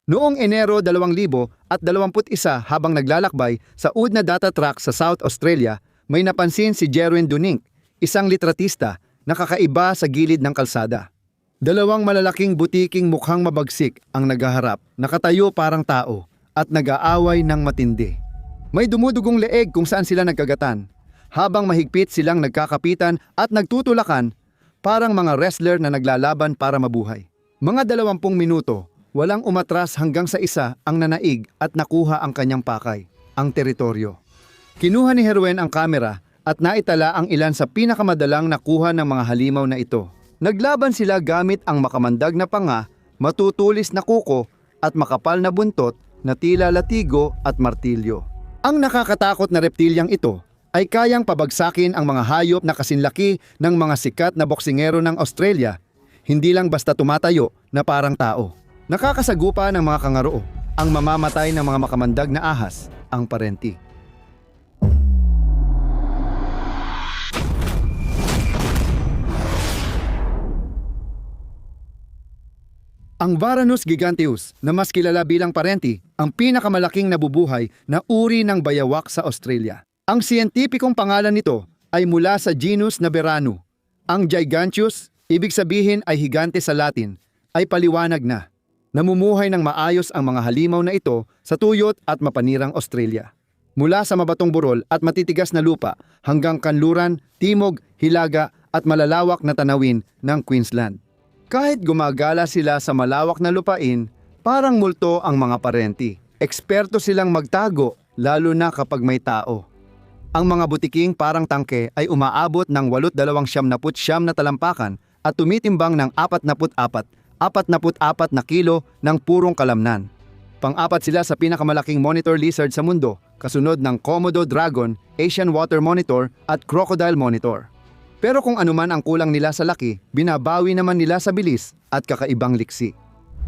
Noong Enero 2021 habang naglalakbay sa Udna Data Track sa South Australia, may napansin si Jerwin Dunink, isang litratista na kakaiba sa gilid ng kalsada. Dalawang malalaking butiking mukhang mabagsik ang naghaharap, nakatayo parang tao at nag-aaway ng matindi. May dumudugong leeg kung saan sila nagkagatan, habang mahigpit silang nagkakapitan at nagtutulakan parang mga wrestler na naglalaban para mabuhay. Mga 20 minuto, walang umatras hanggang sa isa ang nanaig at nakuha ang kanyang pakay, ang teritoryo. Kinuha ni Jerwin ang kamera at naitala ang ilan sa pinakamadalang nakuha ng mga halimaw na ito. Naglaban sila gamit ang makamandag na panga, matutulis na kuko at makapal na buntot na tila latigo at martilyo. Ang nakakatakot na reptilyang ito ay kayang pabagsakin ang mga hayop na kasinlaki ng mga sikat na boksingero ng Australia, hindi lang basta tumatayo na parang tao. Nakakasagupa ng mga kangaroo, ang mamamatay ng mga makamandag na ahas, ang parenti. Ang Varanus giganteus, na mas kilala bilang parenti, ang pinakamalaking nabubuhay na uri ng bayawak sa Australia. Ang siyentipikong pangalan nito ay mula sa genus na Varanus. Ang giganteus, ibig sabihin ay higante sa Latin, ay paliwanag na. Namumuhay ng maayos ang mga halimaw na ito sa tuyot at mapanirang Australia. Mula sa mabatong burol at matitigas na lupa hanggang kanluran, timog, hilaga at malalawak na tanawin ng Queensland. Kahit gumagala sila sa malawak na lupain, parang multo ang mga parenti. Eksperto silang magtago, lalo na kapag may tao. Ang mga butiking parang tangke ay umaabot ng 829 na talampakan at tumitimbang ng 44 na kilo ng purong kalamnan. Pang-apat sila sa pinakamalaking monitor lizard sa mundo, kasunod ng Komodo dragon, Asian water monitor at crocodile monitor. Pero kung anuman ang kulang nila sa laki, binabawi naman nila sa bilis at kakaibang liksi.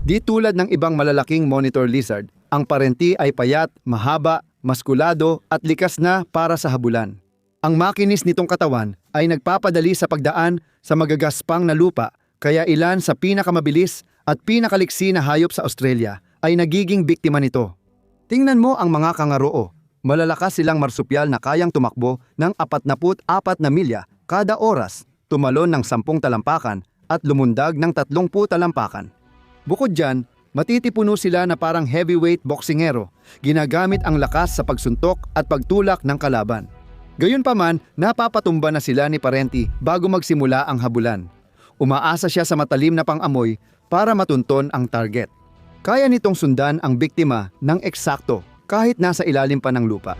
Di tulad ng ibang malalaking monitor lizard, ang parenti ay payat, mahaba, maskulado at likas na para sa habulan. Ang makinis nitong katawan ay nagpapadali sa pagdaan sa magagaspang na lupa, kaya ilan sa pinakamabilis at pinakaliksi na hayop sa Australia ay nagiging biktima nito. Tingnan mo ang mga kangaroo. Malalakas silang marsupyal na kayang tumakbo ng 44 na milya kada oras, tumalon ng 10 talampakan at lumundag ng 30 talampakan. Bukod dyan, matitipuno sila na parang heavyweight boksingero, ginagamit ang lakas sa pagsuntok at pagtulak ng kalaban. Gayunpaman, napapatumba na sila ni parenti bago magsimula ang habulan. Umaasa siya sa matalim na pang-amoy para matunton ang target. Kaya nitong sundan ang biktima ng eksakto kahit nasa ilalim pa ng lupa.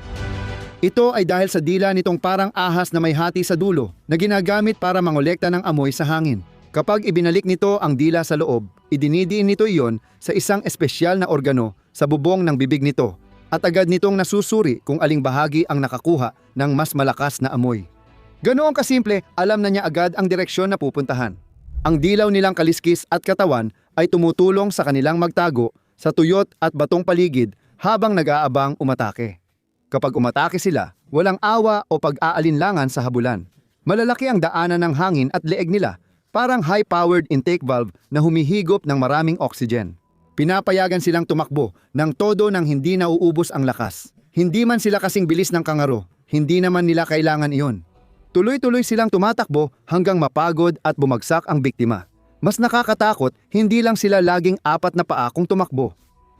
Ito ay dahil sa dila nitong parang ahas na may hati sa dulo na ginagamit para mangolekta ng amoy sa hangin. Kapag ibinalik nito ang dila sa loob, idinidiin nito iyon sa isang espesyal na organo sa bubong ng bibig nito at agad nitong nasusuri kung aling bahagi ang nakakuha ng mas malakas na amoy. Ganoong kasimple, alam na niya agad ang direksyon na pupuntahan. Ang dilaw nilang kaliskis at katawan ay tumutulong sa kanilang magtago sa tuyot at batong paligid habang nag-aabang umatake. Kapag umatake sila, walang awa o pag-aalinlangan sa habulan. Malalaki ang daanan ng hangin at leeg nila, parang high-powered intake valve na humihigop ng maraming oxygen. Pinapayagan silang tumakbo ng todo nang hindi nauubos ang lakas. Hindi man sila kasing bilis ng kangaro, hindi naman nila kailangan iyon. Tuloy-tuloy silang tumatakbo hanggang mapagod at bumagsak ang biktima. Mas nakakatakot, hindi lang sila laging 4 na paa kung tumakbo.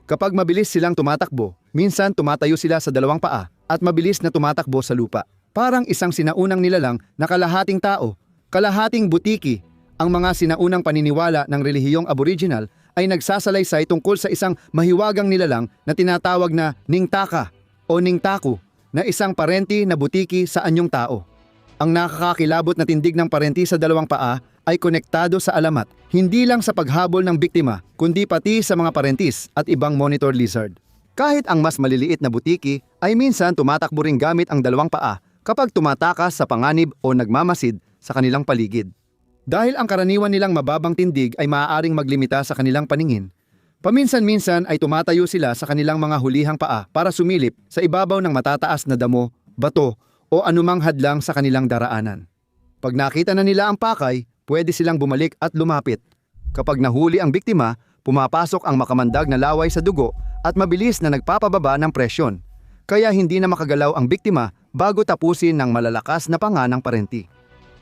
Kapag mabilis silang tumatakbo, minsan tumatayo sila sa 2 paa at mabilis na tumatakbo sa lupa. Parang isang sinaunang nilalang na kalahating tao, kalahating butiki. Ang mga sinaunang paniniwala ng relihiyong Aboriginal ay nagsasalaysay tungkol sa isang mahiwagang nilalang na tinatawag na Ningtaka o Ningtaku na isang parenti na butiki sa anyong tao. Ang nakakakilabot na tindig ng parenti sa 2 paa ay konektado sa alamat, hindi lang sa paghabol ng biktima, kundi pati sa mga parentis at ibang monitor lizard. Kahit ang mas maliliit na butiki ay minsan tumatakbo ring gamit ang 2 paa kapag tumatakas sa panganib o nagmamasid sa kanilang paligid. Dahil ang karaniwan nilang mababang tindig ay maaaring maglimita sa kanilang paningin, paminsan-minsan ay tumatayo sila sa kanilang mga hulihang paa para sumilip sa ibabaw ng matataas na damo, bato o anumang hadlang sa kanilang daraanan. Pag nakita na nila ang pakay, pwede silang bumalik at lumapit. Kapag nahuli ang biktima, pumapasok ang makamandag na laway sa dugo at mabilis na nagpapababa ng presyon. Kaya hindi na makagalaw ang biktima bago tapusin ng malalakas na panga ng parenti.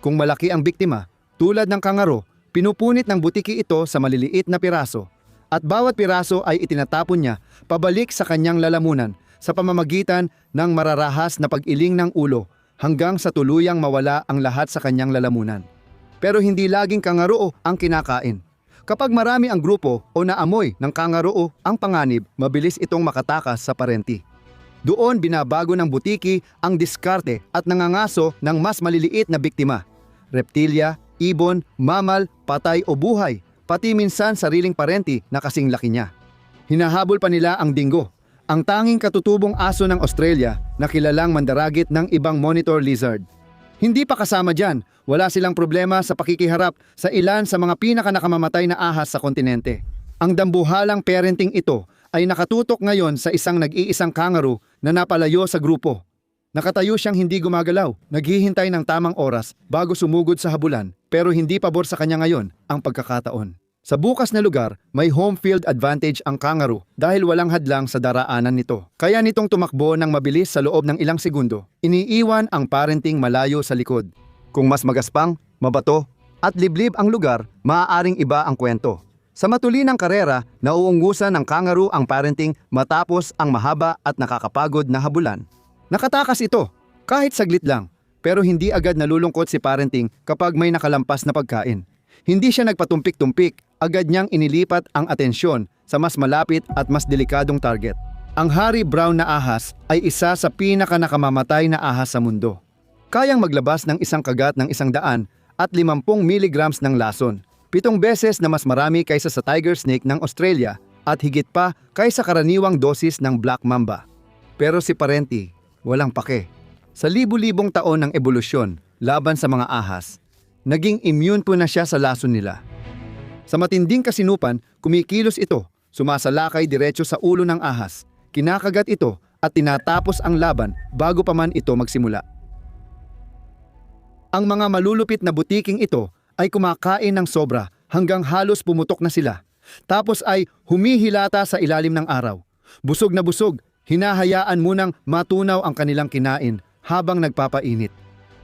Kung malaki ang biktima, tulad ng kangaro, pinupunit ng butiki ito sa maliliit na piraso at bawat piraso ay itinatapon niya pabalik sa kanyang lalamunan sa pamamagitan ng mararahas na pag-iling ng ulo hanggang sa tuluyang mawala ang lahat sa kanyang lalamunan. Pero hindi laging kangaroo ang kinakain. Kapag marami ang grupo o naamoy ng kangaroo ang panganib, mabilis itong makatakas sa parenti. Doon binabago ng butiki ang diskarte at nangangaso ng mas maliliit na biktima. Reptilya, ibon, mamal, patay o buhay, pati minsan sariling parenti na kasing laki niya. Hinahabol pa nila ang dingo, ang tanging katutubong aso ng Australia na kilalang mandaragit ng ibang monitor lizard. Hindi pa kasama dyan, wala silang problema sa pakikiharap sa ilan sa mga pinakanakamamatay na ahas sa kontinente. Ang dambuhalang parenting ito ay nakatutok ngayon sa isang nag-iisang kangaroo na napalayo sa grupo. Nakatayo siyang hindi gumagalaw, naghihintay ng tamang oras bago sumugod sa habulan, pero hindi pabor sa kanya ngayon ang pagkakataon. Sa bukas na lugar, may home field advantage ang kangaroo dahil walang hadlang sa daraanan nito. Kaya nitong tumakbo ng mabilis sa loob ng ilang segundo, iniiwan ang parenting malayo sa likod. Kung mas magaspang, mabato, at liblib ang lugar, maaaring iba ang kwento. Sa matulinang karera, nauunggusan ng kangaroo ang parenting matapos ang mahaba at nakakapagod na habulan. Nakatakas ito, kahit saglit lang, pero hindi agad nalulungkot si parenting kapag may nakalampas na pagkain. Hindi siya nagpatumpik-tumpik, agad niyang inilipat ang atensyon sa mas malapit at mas delikadong target. Ang Hari Brown na ahas ay isa sa pinakanakamamatay na ahas sa mundo. Kayang maglabas ng isang kagat ng 100 at 50 milligrams ng lason, 7 beses na mas marami kaysa sa tiger snake ng Australia at higit pa kaysa karaniwang dosis ng black mamba. Pero si parenti, walang pake. Sa libu-libong taon ng ebolusyon laban sa mga ahas, naging immune po na siya sa lason nila. Sa matinding kasinupan, kumikilos ito, sumasalakay diretso sa ulo ng ahas, kinakagat ito at tinatapos ang laban bago pa man ito magsimula. Ang mga malulupit na butiking ito ay kumakain ng sobra hanggang halos pumutok na sila. Tapos ay humihilata sa ilalim ng araw. Busog na busog, hinahayaan munang matunaw ang kanilang kinain habang nagpapainit.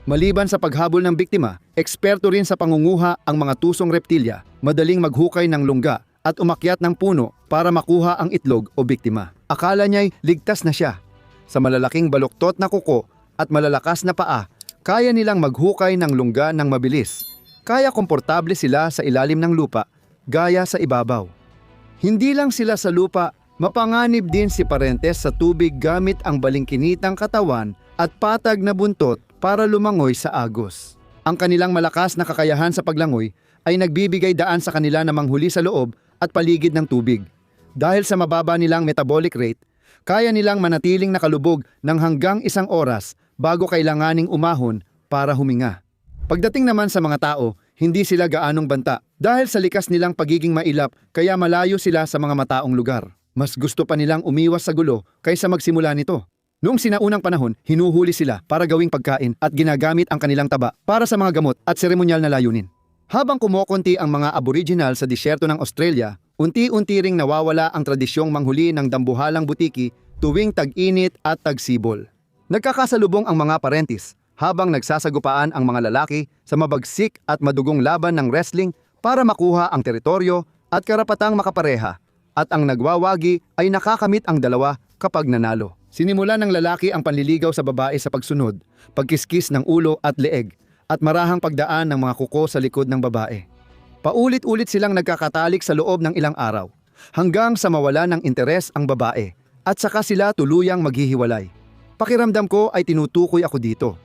Maliban sa paghabol ng biktima, eksperto rin sa pangunguha ang mga tusong reptilya, madaling maghukay ng lungga at umakyat ng puno para makuha ang itlog o biktima. Akala niya'y ligtas na siya. Sa malalaking baluktot na kuko at malalakas na paa, kaya nilang maghukay ng lungga ng mabilis. Kaya komportable sila sa ilalim ng lupa, gaya sa ibabaw. Hindi lang sila sa lupa, mapanganib din si Parentes sa tubig gamit ang balingkinitang katawan at patag na buntot para lumangoy sa agos. Ang kanilang malakas na kakayahan sa paglangoy ay nagbibigay daan sa kanila na manghuli sa loob at paligid ng tubig. Dahil sa mababa nilang metabolic rate, kaya nilang manatiling nakalubog ng hanggang 1 oras bago kailanganing umahon para huminga. Pagdating naman sa mga tao, hindi sila gaanong banta dahil sa likas nilang pagiging mailap kaya malayo sila sa mga mataong lugar. Mas gusto pa nilang umiwas sa gulo kaysa magsimula nito. Noong sinaunang panahon, hinuhuli sila para gawing pagkain at ginagamit ang kanilang taba para sa mga gamot at seremonyal na layunin. Habang kumokonti ang mga aboriginal sa disyerto ng Australia, unti-unti ring nawawala ang tradisyong manghuli ng dambuhalang butiki tuwing tag-init at tagsibol. Nagkakasalubong ang mga parentis habang nagsasagupaan ang mga lalaki sa mabagsik at madugong laban ng wrestling para makuha ang teritoryo at karapatang makapareha, at ang nagwawagi ay nakakamit ang dalawa kapag nanalo. Sinimula ng lalaki ang panliligaw sa babae sa pagsunod, pagkiskis ng ulo at leeg, at marahang pagdaan ng mga kuko sa likod ng babae. Paulit-ulit silang nagkakatalik sa loob ng ilang araw, hanggang sa mawala ng interes ang babae, at saka sila tuluyang maghihiwalay. Pakiramdam ko ay tinutukoy ako dito.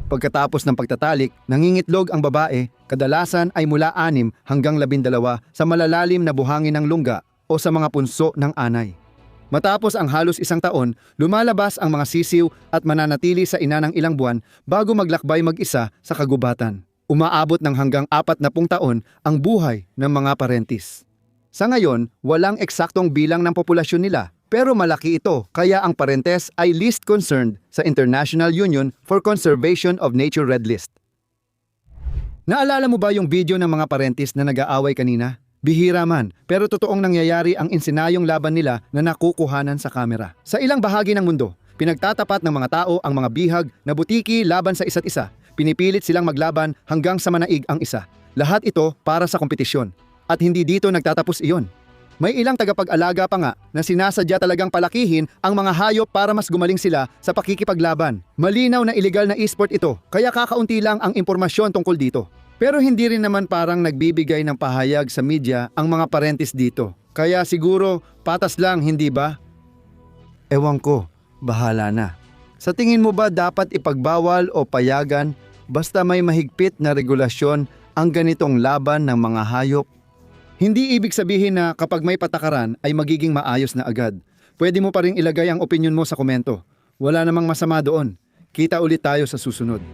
Pagkatapos ng pagtatalik, nangingitlog ang babae, kadalasan ay mula 6 hanggang 12 sa malalalim na buhangin ng lungga o sa mga punso ng anay. Matapos ang halos 1 taon, lumalabas ang mga sisiw at mananatili sa ina ng ilang buwan bago maglakbay mag-isa sa kagubatan. Umaabot ng hanggang 40 taon ang buhay ng mga parentis. Sa ngayon, walang eksaktong bilang ng populasyon nila, pero malaki ito kaya ang parentes ay least concerned sa International Union for Conservation of Nature Red List. Naalala mo ba yung video ng mga parentis na nag-aaway kanina? Bihira man, pero totoong nangyayari ang insinayong laban nila na nakukuhanan sa kamera. Sa ilang bahagi ng mundo, pinagtatapat ng mga tao ang mga bihag na butiki laban sa isa't isa. Pinipilit silang maglaban hanggang sa manaig ang isa. Lahat ito para sa kompetisyon. At hindi dito nagtatapos iyon. May ilang tagapag-alaga pa nga na sinasadya talagang palakihin ang mga hayop para mas gumaling sila sa pakikipaglaban. Malinaw na illegal na e-sport ito, kaya kakaunti lang ang impormasyon tungkol dito. Pero hindi rin naman parang nagbibigay ng pahayag sa media ang mga parentes dito. Kaya siguro patas lang, hindi ba? Ewan ko, bahala na. Sa tingin mo ba dapat ipagbawal o payagan basta may mahigpit na regulasyon ang ganitong laban ng mga hayop? Hindi ibig sabihin na kapag may patakaran ay magiging maayos na agad. Pwede mo pa ring ilagay ang opinyon mo sa komento. Wala namang masama doon. Kita ulit tayo sa susunod.